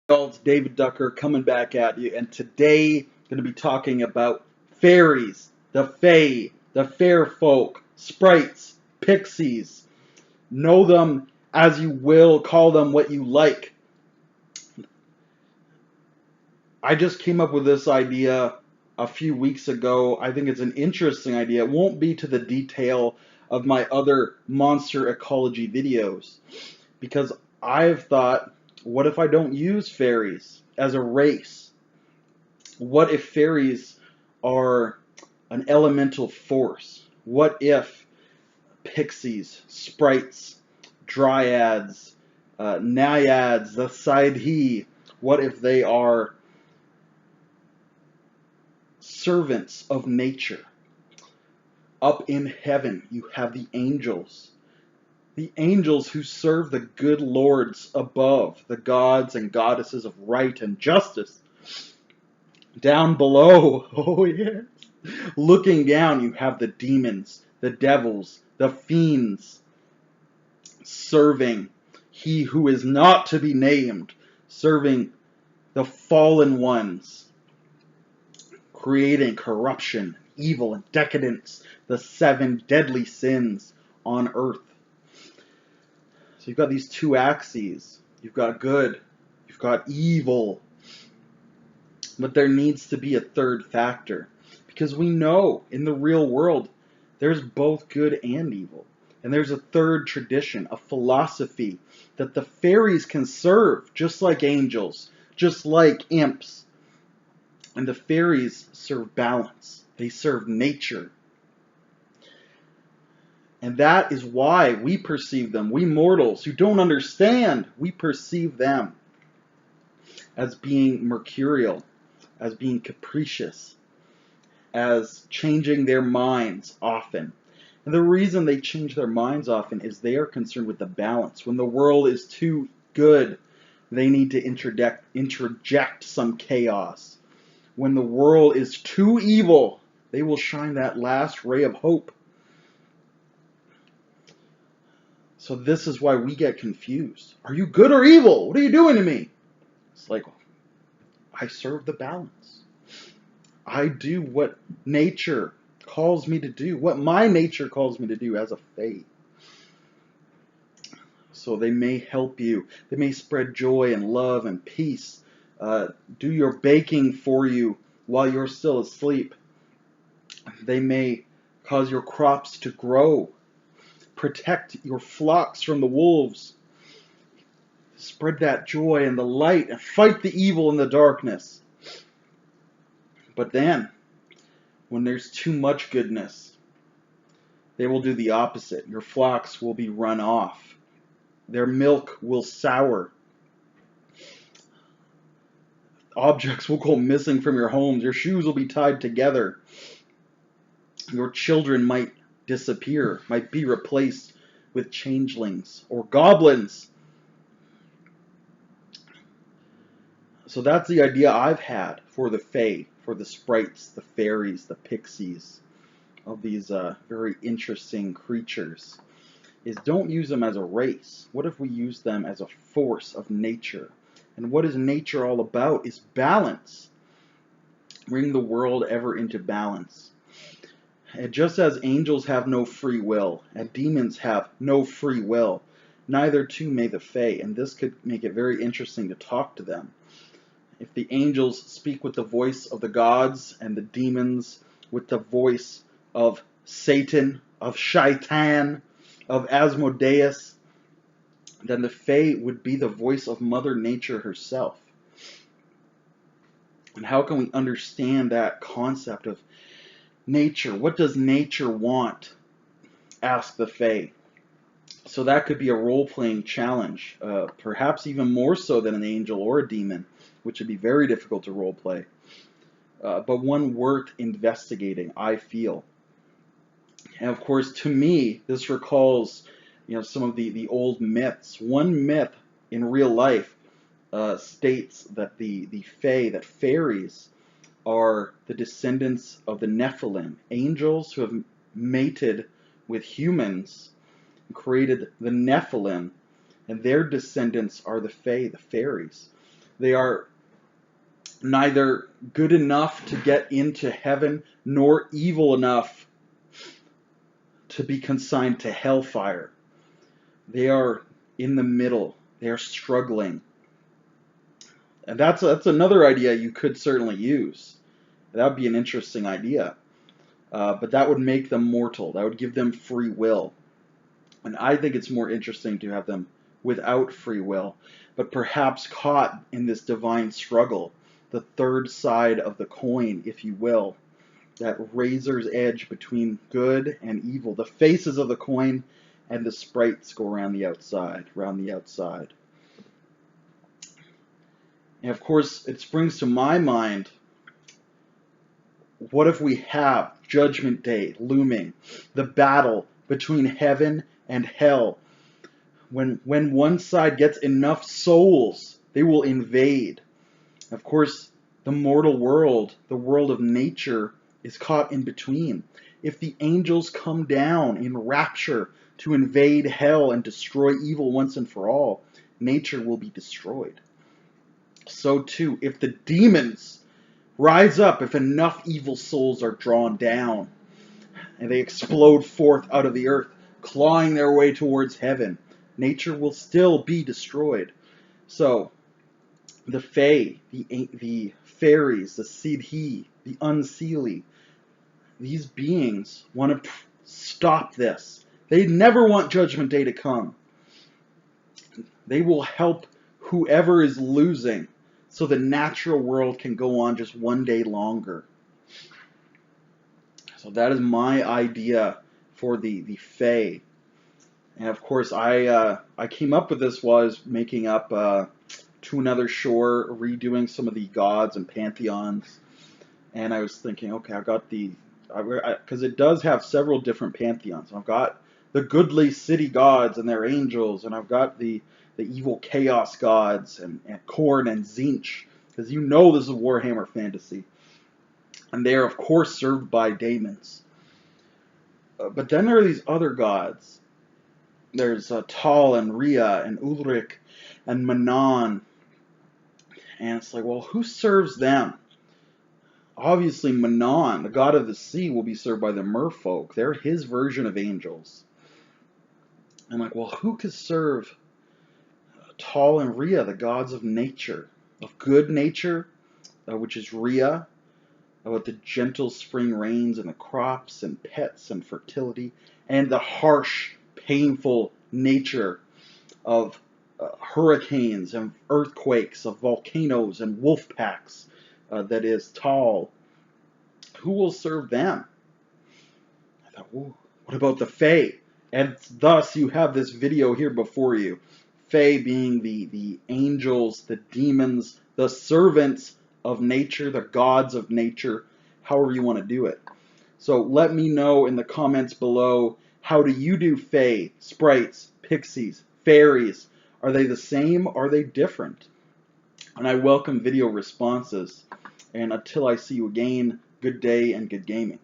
Y'all, it's David Ducker coming back at you, and today I'm going to be talking about fairies, the fae, the fair folk, sprites, pixies. Know them as you will, call them what you like. I just came up with this idea a few weeks ago. I think it's an interesting idea. It won't be to the detail of my other monster ecology videos, because I've thought, what if I don't use fairies as a race? What if fairies are an elemental force? What if pixies, sprites, dryads, naiads, the Saidhi, what if they are servants of nature? Up in heaven, you have the angels. The angels who serve the good lords above, the gods and goddesses of right and justice. Down below, oh yes, looking down, you have the demons, the devils, the fiends, serving he who is not to be named, serving the fallen ones, creating corruption, evil, and decadence, the seven deadly sins on earth. So you've got these two axes. You've got good, you've got evil. But there needs to be a third factor. Because we know in the real world, there's both good and evil. And there's a third tradition, a philosophy that the fairies can serve, just like angels, just like imps. And the fairies serve balance. They serve nature. And that is why we perceive them, we mortals who don't understand, we perceive them as being mercurial, as being capricious, as changing their minds often. And the reason they change their minds often is they are concerned with the balance. When the world is too good, they need to interject some chaos. When the world is too evil, they will shine that last ray of hope. So this is why we get confused. Are you good or evil? What are you doing to me? It's like, I serve the balance. I do what nature calls me to do, what my nature calls me to do as a fae. So they may help you. They may spread joy and love and peace. Do your baking for you while you're still asleep. They may cause your crops to grow. Protect your flocks from the wolves. Spread that joy and the light and fight the evil in the darkness. But then, when there's too much goodness, they will do the opposite. Your flocks will be run off. Their milk will sour. Objects will go missing from your homes. Your shoes will be tied together. Your children might disappear, might be replaced with changelings or goblins. So that's the idea I've had for the fae, for the sprites, the fairies, the pixies, of these very interesting creatures, is don't use them as a race. What if we use them as a force of nature? And what is nature all about is balance. Bring the world ever into balance. And just as angels have no free will, and demons have no free will, neither too may the fae. And this could make it very interesting to talk to them. If the angels speak with the voice of the gods, and the demons with the voice of Satan, of Shaitan, of Asmodeus, then the fae would be the voice of Mother Nature herself. And how can we understand that concept of nature? What does nature want? Ask the fae. So that could be a role-playing challenge, perhaps even more so than an angel or a demon, which would be very difficult to role-play. But one worth investigating, I feel. And of course, to me, this recalls, some of the old myths. One myth in real life states that the fae, that fairies, are the descendants of the Nephilim, angels who have mated with humans and created the Nephilim, and their descendants are the fae, the fairies. They are neither good enough to get into heaven nor evil enough to be consigned to hellfire. They are in the middle. They are struggling. And that's another idea you could certainly use. That would be an interesting idea. But that would make them mortal. That would give them free will. And I think it's more interesting to have them without free will, but perhaps caught in this divine struggle, the third side of the coin, if you will, that razor's edge between good and evil. The faces of the coin and the sprites go around the outside, And of course, it springs to my mind, what if we have Judgment Day looming, the battle between heaven and hell? When one side gets enough souls, they will invade. Of course, the mortal world, the world of nature, is caught in between. If the angels come down in rapture to invade hell and destroy evil once and for all, nature will be destroyed. So too, if the demons rise up, if enough evil souls are drawn down, and they explode forth out of the earth, clawing their way towards heaven, nature will still be destroyed. So, the Fae, the fairies, the Sidhi, the Unseelie, these beings want to stop this. They never want Judgment Day to come. They will help whoever is losing so the natural world can go on just one day longer. So that is my idea for the Fae. And of course, I came up with this while I was making up To Another Shore, redoing some of the gods and pantheons. And I was thinking, okay, I've got because it does have several different pantheons. I've got the goodly city gods and their angels, and I've got the evil chaos gods and Khorne and Tzeentch, because you know this is Warhammer Fantasy. And they are, of course, served by daemons. But then there are these other gods. There's Tal and Rhea and Ulrich and Manon. And it's like, well, who serves them? Obviously, Manon, the god of the sea, will be served by the merfolk. They're his version of angels. I'm like, well, who could serve Tal and Rhea, the gods of nature, of good nature, which is Rhea, about the gentle spring rains and the crops and pets and fertility, and the harsh, painful nature of hurricanes and earthquakes, of volcanoes and wolf packs, that is Tal. Who will serve them? I thought, what about the Fae? And thus you have this video here before you. Fae being the angels, the demons, the servants of nature, the gods of nature, however you want to do it. So let me know in the comments below, how do you do Fae, sprites, pixies, fairies? Are they the same? Are they different? And I welcome video responses. And until I see you again, good day and good gaming.